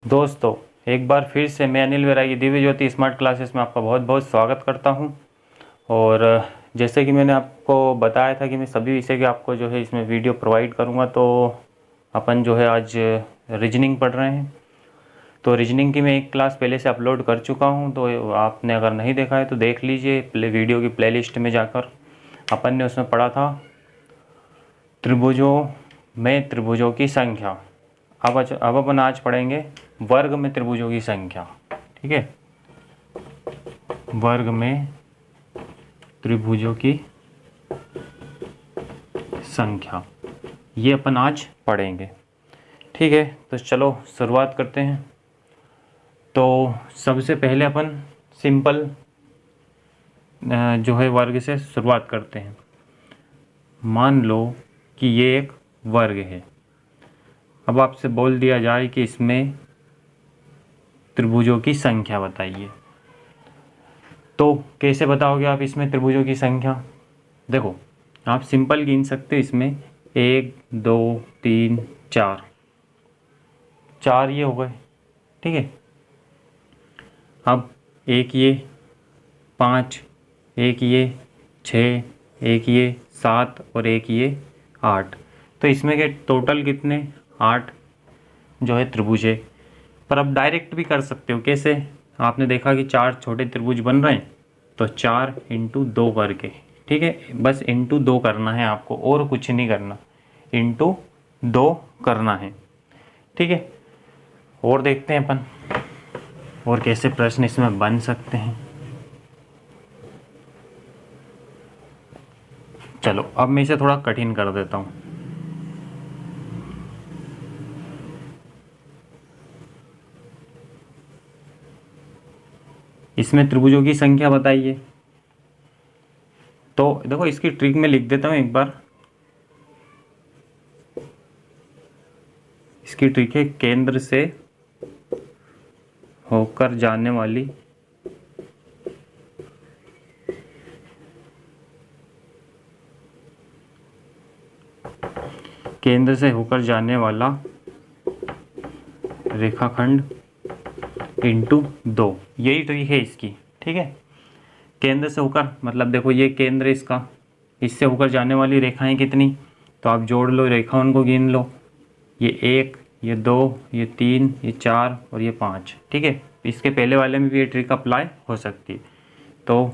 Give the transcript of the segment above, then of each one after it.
दोस्तों, एक बार फिर से मैं अनिल वैरागी दिव्य ज्योति स्मार्ट क्लासेस में आपका बहुत बहुत स्वागत करता हूं। और जैसे कि मैंने आपको बताया था कि मैं सभी विषय के आपको जो है इसमें वीडियो प्रोवाइड करूंगा। तो अपन जो है आज रीजनिंग पढ़ रहे हैं। तो रीजनिंग की मैं एक क्लास पहले से अपलोड कर चुका हूं, तो आपने अगर नहीं देखा है तो देख लीजिए वीडियो की प्लेलिस्ट में जाकर। अपन ने उसमें पढ़ा था त्रिभुजों की संख्या। अब अपन आज पढ़ेंगे वर्ग में त्रिभुजों की संख्या। ठीक है, वर्ग में त्रिभुजों की संख्या ये अपन आज पढ़ेंगे। ठीक है, तो चलो शुरुआत करते हैं। तो सबसे पहले अपन सिंपल जो है वर्ग से शुरुआत करते हैं। मान लो कि ये एक वर्ग है। अब आपसे बोल दिया जाए कि इसमें त्रिभुजों की संख्या बताइए, तो कैसे बताओगे आप इसमें त्रिभुजों की संख्या? देखो, आप सिंपल गिन सकते हो। इसमें 1 2 3 4 4 ये हो गए। ठीक है, अब एक ये 5, एक ये 6, एक ये 7 और एक ये 8। तो इसमें के टोटल कितने? 8 जो है त्रिभुज है। पर अब डायरेक्ट भी कर सकते हो। कैसे? आपने देखा कि 4 छोटे त्रिभुज बन रहे हैं, तो 4 इंटू 2 करके। ठीक है, बस इंटू 2 करना है आपको, और कुछ नहीं करना, इंटू 2 करना है। ठीक है, और देखते हैं अपन और कैसे प्रश्न इसमें बन सकते हैं। चलो, अब मैं इसे थोड़ा कठिन कर देता हूँ। इसमें त्रिभुजों की संख्या बताइए। तो देखो, इसकी ट्रिक में लिख देता हूँ एक बार। इसकी ट्रिक है केंद्र से होकर जाने वाली केंद्र से होकर जाने वाला रेखाखंड इंटू 2। यही ट्रिक है इसकी। ठीक है, केंद्र से होकर मतलब देखो, ये केंद्र इसका, इससे होकर जाने वाली रेखाएं कितनी? तो आप जोड़ लो रेखा, उनको गिन लो। ये 1, ये 2, ये 3, ये 4 और ये 5। ठीक है, इसके पहले वाले में भी ये ट्रिक अप्लाई हो सकती है। तो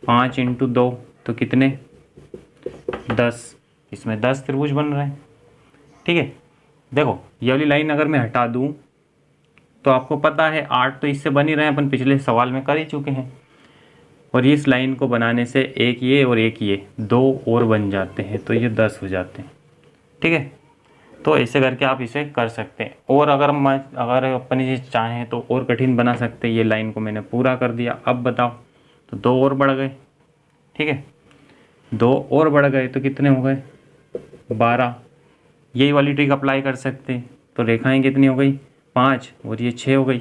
5 इंटू 2 तो कितने? 10। इसमें 10 त्रिभुज बन रहे हैं। ठीक है, देखो ये वाली लाइन अगर मैं हटा दूं तो आपको पता है 8 तो इससे बन ही रहे हैं, अपन पिछले सवाल में कर ही चुके हैं। और इस लाइन को बनाने से एक ये और एक ये 2 और बन जाते हैं, तो ये 10 हो जाते हैं। ठीक है, तो ऐसे करके आप इसे कर सकते हैं। और अगर अपन इसे चाहें तो और कठिन बना सकते हैं। ये लाइन को मैंने पूरा कर दिया। अब बताओ, तो 2 और बढ़ गए। ठीक है, 2 और बढ़ गए तो कितने हो गए? 12। यही वाली ट्रिक अप्लाई कर सकते हैं। तो रेखाएं कितनी हो गई? 5 और ये 6 हो गई।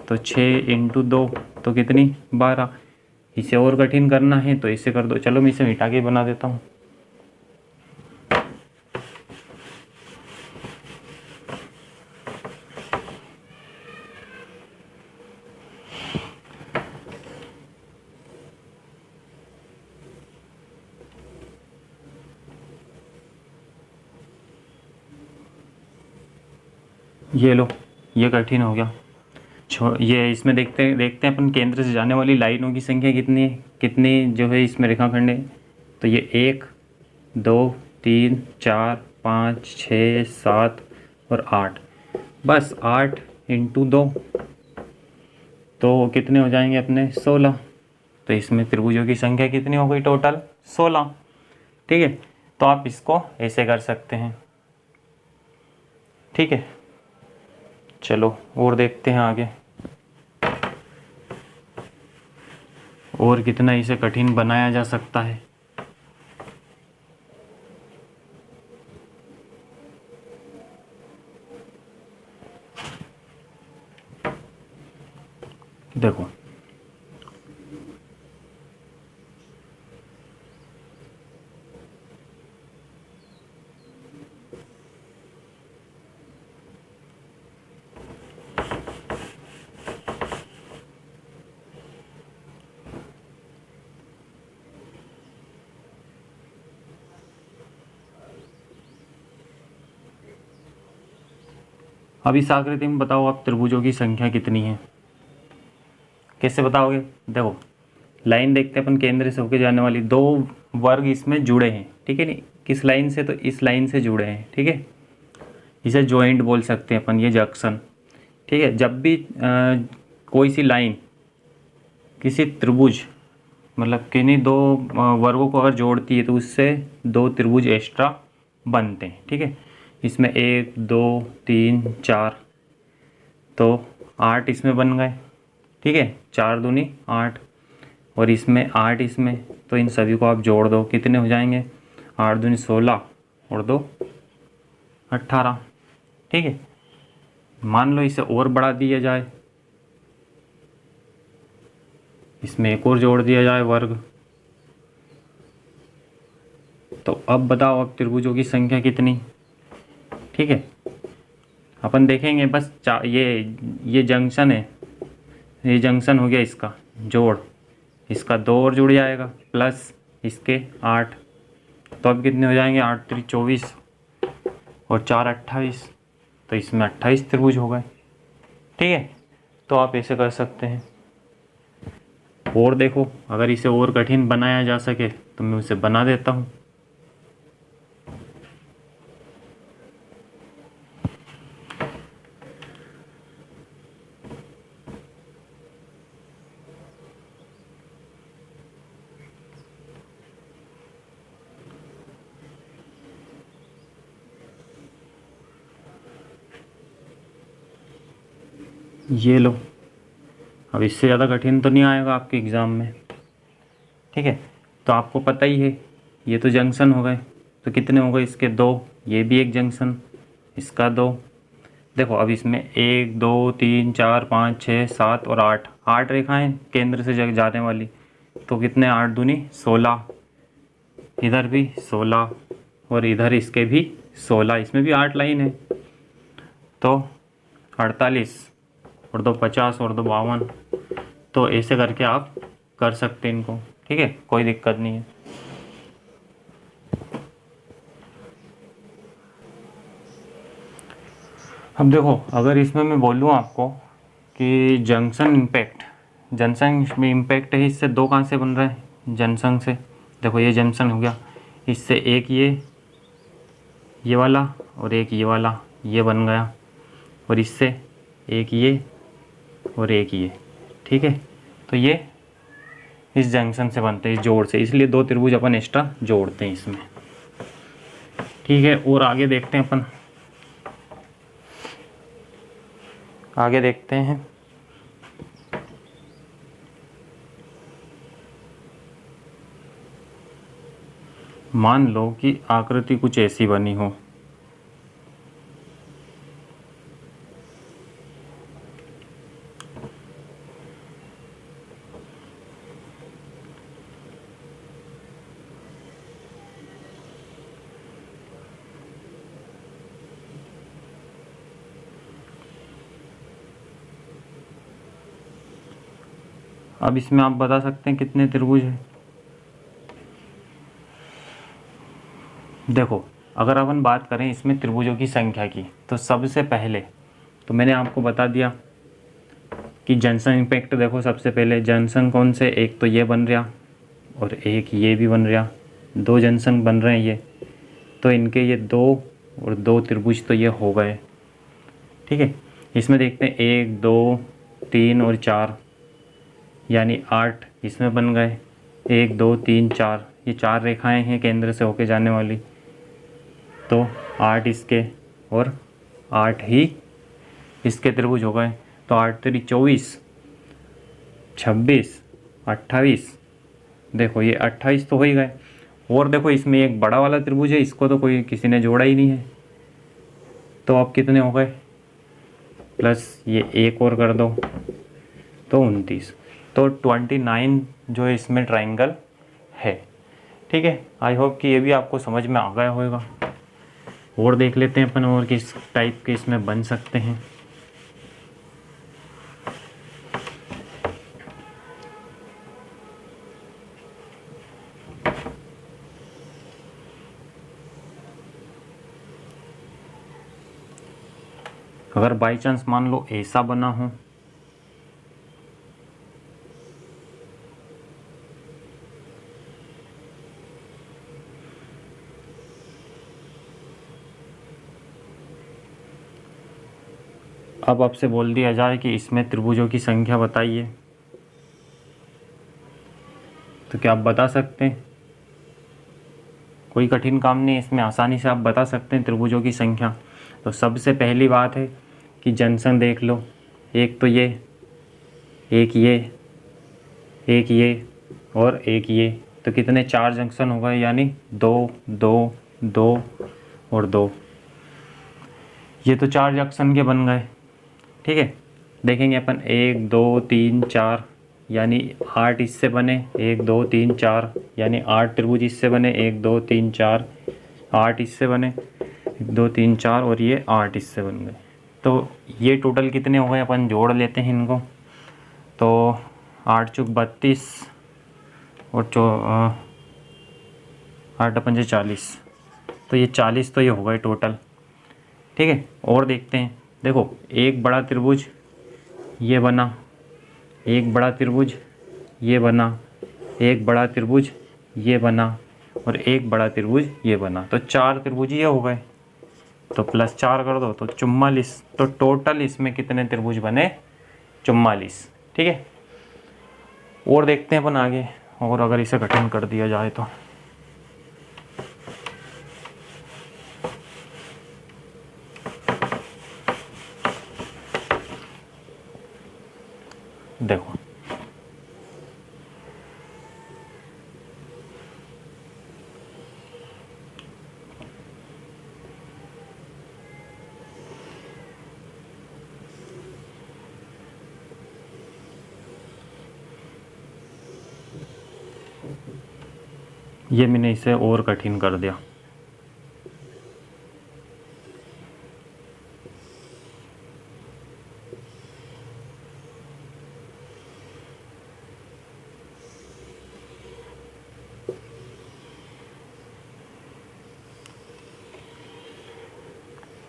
तो 6 इंटू 2 तो कितनी? 12। इसे और कठिन करना है तो इसे कर दो। चलो मैं इसे मिटा के बना देता हूँ। ये लो, ये कठिन हो गया। ये इसमें देखते हैं अपन केंद्र से जाने वाली लाइनों की संख्या कितनी है, कितनी जो है इसमें रेखाखंड है। तो ये 1 2 3 4 5 6 7 और 8। बस 8 इंटू 2 तो कितने हो जाएंगे अपने? 16। तो इसमें त्रिभुजों की संख्या कितनी हो गई? टोटल 16। ठीक है, तो आप इसको ऐसे कर सकते हैं। ठीक है, चलो और देखते हैं आगे और कितना इसे कठिन बनाया जा सकता है। देखो, अब इस आकृति में बताओ आप त्रिभुजों की संख्या कितनी है, कैसे बताओगे। देखो लाइन देखते हैं अपन, केंद्र से होकर जाने वाली दो वर्ग इसमें जुड़े हैं, ठीक है नहीं, किस लाइन से, तो इस लाइन से जुड़े हैं, ठीक है, इसे जॉइंट बोल सकते हैं अपन, ये जंक्शन, ठीक है। जब भी कोई सी लाइन किसी त्रिभुज मतलब किन्हीं दो वर्गों को अगर जोड़ती है तो उससे दो त्रिभुज एक्स्ट्रा बनते हैं, ठीक है। इसमें 1 2 3 4 तो 8 इसमें बन गए, ठीक है, 4 दूनी 8, और इसमें 8 इसमें, तो इन सभी को आप जोड़ दो, कितने हो जाएंगे, 8 दूनी 16 और 2 18, ठीक है। मान लो इसे और बढ़ा दिया जाए, इसमें एक और जोड़ दिया जाए वर्ग, तो अब बताओ अब त्रिभुजों की संख्या कितनी, ठीक है। अपन देखेंगे बस ये जंक्शन है, ये जंक्शन हो गया इसका जोड़, इसका 2 और जुड़ जाएगा प्लस इसके 8, तो अब कितने हो जाएंगे, 8 3 24 और 4 28, तो इसमें 28 त्रिभुज हो गए, ठीक है। तो आप ऐसे कर सकते हैं। और देखो अगर इसे और कठिन बनाया जा सके तो मैं उसे बना देता हूँ। ये लो, अब इससे ज़्यादा कठिन तो नहीं आएगा आपके एग्ज़ाम में, ठीक है। तो आपको पता ही है ये तो जंक्शन हो गए, तो कितने हो गए इसके 2, ये भी एक जंक्शन, इसका 2। देखो अब इसमें 1 2 3 4 5 6 7 और 8, 8 रेखाएं केंद्र से जग जाने वाली, तो कितने, 8 दूनी 16, इधर भी 16 और इधर इसके भी 16, इसमें भी 8 लाइन है, तो 48 और 2 50 और 2 52। तो ऐसे करके आप कर सकते हैं इनको, ठीक है, कोई दिक्कत नहीं है। अब देखो अगर इसमें मैं बोलूँ आपको कि जंक्शन में इम्पैक्ट है, इससे 2 कहाँ से बन रहा है, जंक्शन से। देखो ये जंक्शन हो गया, इससे एक ये वाला और एक ये वाला, ये बन गया, और इससे एक ये और एक ये, ठीक है। तो ये इस जंक्शन से बनते हैं, इस जोड़ से, इसलिए 2 त्रिभुज अपन एक्स्ट्रा जोड़ते हैं इसमें, ठीक है। और आगे देखते हैं अपन, आगे देखते हैं। मान लो कि आकृति कुछ ऐसी बनी हो, अब इसमें आप बता सकते हैं कितने त्रिभुज हैं। देखो अगर अपन बात करें इसमें त्रिभुजों की संख्या की, तो सबसे पहले तो मैंने आपको बता दिया कि जंक्शन इम्पैक्ट। देखो सबसे पहले जंक्शन कौन से, एक तो ये बन रहा और एक ये भी बन रहा, 2 जंक्शन बन रहे हैं ये, तो इनके ये 2 और 2 त्रिभुज तो ये हो गए, ठीक है। इसमें देखते हैं 1 2 3 और 4, यानी 8 इसमें बन गए, 1 2 3 4, ये 4 रेखाएं हैं केंद्र से होके जाने वाली, तो 8 इसके और 8 ही इसके त्रिभुज हो गए। तो 8 3 24 26 28, देखो ये 28 तो हो ही गए। और देखो इसमें एक बड़ा वाला त्रिभुज है, इसको तो कोई किसी ने जोड़ा ही नहीं है, तो अब कितने हो गए, प्लस ये एक और कर दो तो 29, तो 29 जो है इसमें ट्राइंगल है, ठीक है। आई होप कि ये भी आपको समझ में आ गया होगा। और देख लेते हैं अपन और किस टाइप के इसमें बन सकते हैं। अगर बाई चांस मान लो ऐसा बना हो, अब आपसे बोल दिया जाए कि इसमें त्रिभुजों की संख्या बताइए, तो क्या आप बता सकते हैं? कोई कठिन काम नहीं है, इसमें आसानी से आप बता सकते हैं त्रिभुजों की संख्या। तो सबसे पहली बात है कि जंक्शन देख लो, एक तो ये, एक ये, एक ये और एक ये, तो कितने? 4 जंक्शन हो गए, यानी 2 2 2 और 2। ये तो 4 जंक्शन के बन गए। ठीक है, देखेंगे अपन 1 2 3 4, यानी 8 इससे बने, 1 2 3 4, यानी 8 त्रिभुज इससे बने, 1 2 3 4, 8 इससे बने, 1 2 3 4 और ये 8 इससे बन गए। तो ये टोटल कितने हो गए? अपन जोड़ लेते हैं इनको। तो 8 चौक 32 और 8 पंजे 40, तो ये 40 तो ये हो गए टोटल। ठीक है, और देखते हैं। देखो, एक बड़ा त्रिभुज ये बना, एक बड़ा त्रिभुज ये बना, एक बड़ा त्रिभुज ये बना और एक बड़ा त्रिभुज ये बना, तो 4 त्रिभुज ये हो गए। तो +4 कर दो तो 44। तो टोटल इसमें कितने त्रिभुज बने? 44। ठीक है, और देखते हैं अपन आगे, और अगर इसे कठिन कर दिया जाए तो। देखो, ये मैंने इसे और कठिन कर दिया।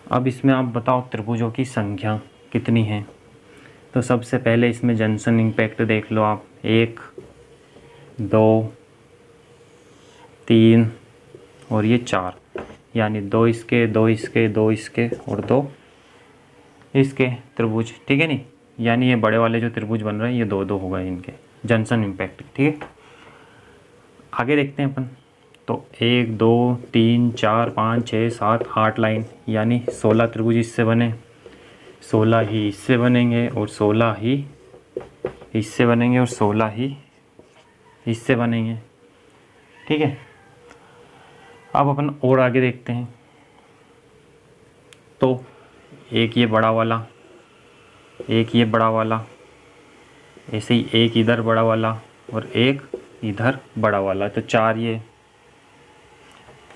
अब इसमें आप बताओ त्रिभुजों की संख्या कितनी है। तो सबसे पहले इसमें जंक्शन इम्पैक्ट देख लो आप, 1 2 3 और ये 4, यानी 2 इसके, 2 इसके, 2 इसके और 2 इसके त्रिभुज। ठीक है, नहीं, यानी ये बड़े वाले जो त्रिभुज बन रहे हैं ये 2 2 हो गए इनके जंक्शन इम्पैक्ट। ठीक है, आगे देखते हैं अपन। तो 1 2 3 4 5 6 7 8 लाइन, यानी 16 त्रिभुज इससे बने, 16 ही इससे बनेंगे और 16 ही इससे बनेंगे और 16 ही इससे बनेंगे। ठीक है, अब अपन और आगे देखते हैं। तो एक ये बड़ा वाला, एक ये बड़ा वाला, ऐसे ही एक इधर बड़ा वाला और एक इधर बड़ा वाला, तो 4 ये,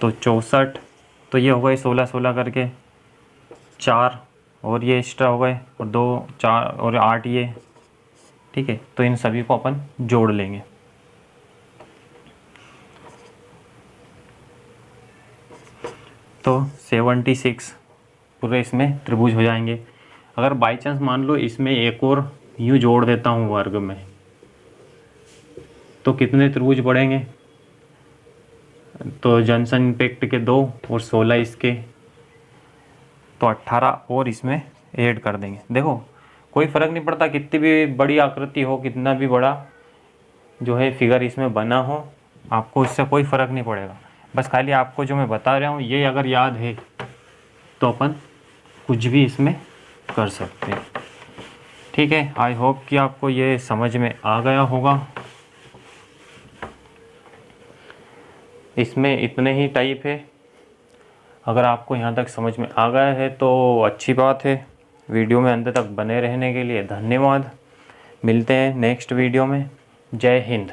तो 64। तो ये हो गए 16 16 करके, 4 और ये एक्स्ट्रा हो गए और 2 4 और 8 ये। ठीक है, तो इन सभी को अपन जोड़ लेंगे। तो 76 पूरे इसमें त्रिभुज हो जाएंगे। अगर बाई चांस मान लो इसमें एक और यूँ जोड़ देता हूँ वर्ग में, तो कितने त्रिभुज बढ़ेंगे? तो जंक्शन इम्पैक्ट के 2 और 16 इसके, तो 18 और इसमें ऐड कर देंगे। देखो, कोई फ़र्क नहीं पड़ता कितनी भी बड़ी आकृति हो, कितना भी बड़ा जो है फिगर इसमें बना हो, आपको इससे कोई फ़र्क नहीं पड़ेगा। बस खाली आपको जो मैं बता रहा हूँ ये अगर याद है तो अपन कुछ भी इसमें कर सकते हैं। ठीक है, आई होप कि आपको ये समझ में आ गया होगा। इसमें इतने ही टाइप है। अगर आपको यहाँ तक समझ में आ गया है तो अच्छी बात है। वीडियो में अंत तक बने रहने के लिए धन्यवाद। मिलते हैं नेक्स्ट वीडियो में। जय हिंद।